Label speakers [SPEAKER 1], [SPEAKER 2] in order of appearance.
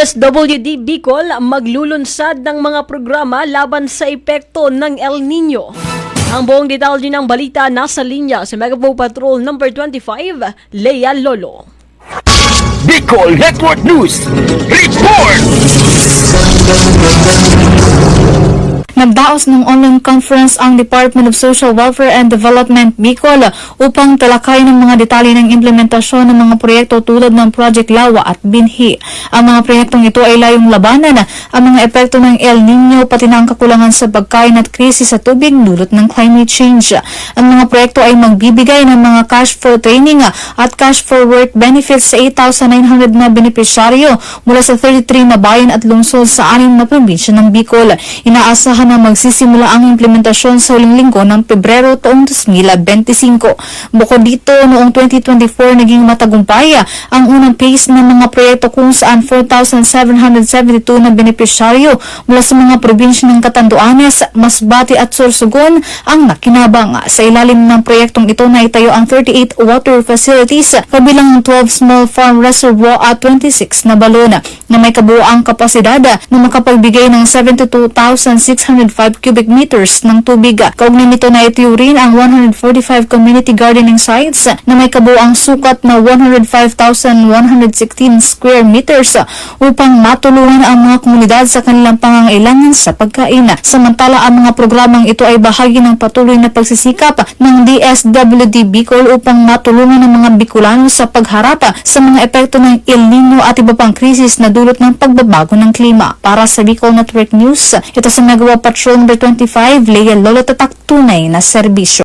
[SPEAKER 1] DSWD Bicol maglulunsad ng mga programa laban sa epekto ng El Nino. Ang buong detalye ng balita nasa linya sa Megapo Patrol number 25, Lea Lolo.
[SPEAKER 2] Bicol Network News Report!
[SPEAKER 3] Nagdaos ng online conference ang Department of Social Welfare and Development Bicol upang talakay ng mga detalye ng implementasyon ng mga proyekto tulad ng Project Lawa at Binhi. Ang mga proyektong ito ay layong labanan ang mga epekto ng El Nino pati na ang kakulangan sa pagkain at krisis sa tubig dulot ng climate change. Ang mga proyekto ay magbibigay ng mga cash for training at cash for work benefits sa 8,900 na benepisyaryo mula sa 33 na bayan at lungsod sa 6 na probinsya ng Bicol. Inaasahan na magsisimula ang implementasyon sa huling linggo ng Pebrero taong 2025. Bukod dito, noong 2024 naging matagumpay ang unang phase ng mga proyekto kung saan 4,772 na benepisyaryo mula sa mga probinsya ng Catanduanes, Masbate at Sorsogon ang nakinabang. Sa ilalim ng proyektong ito na itayo ang 38 water facilities kabilang ng 12 small farm reservoir at 26 na balon na may kabuoang kapasidad na makapagbigay ng 72,605 cubic meters ng tubig. Kaugnay nito na itiyo rin ang 145 community gardening sites na may kabuoang sukat na 105,116 square meters upang matulungan ang mga komunidad sa kanilang pangangailangan sa pagkain. Samantala, ang mga programang ito ay bahagi ng patuloy na pagsisikap ng DSWD Bicol upang matulungan ang mga Bicolano sa pagharap sa mga epekto ng El Nino at iba pang krisis na dulot ng pagbabago ng klima. Para sa Bicol Network News, ito sa Megapo Patrol number 25, Lea Lolo, tatak tunay na serbisyo.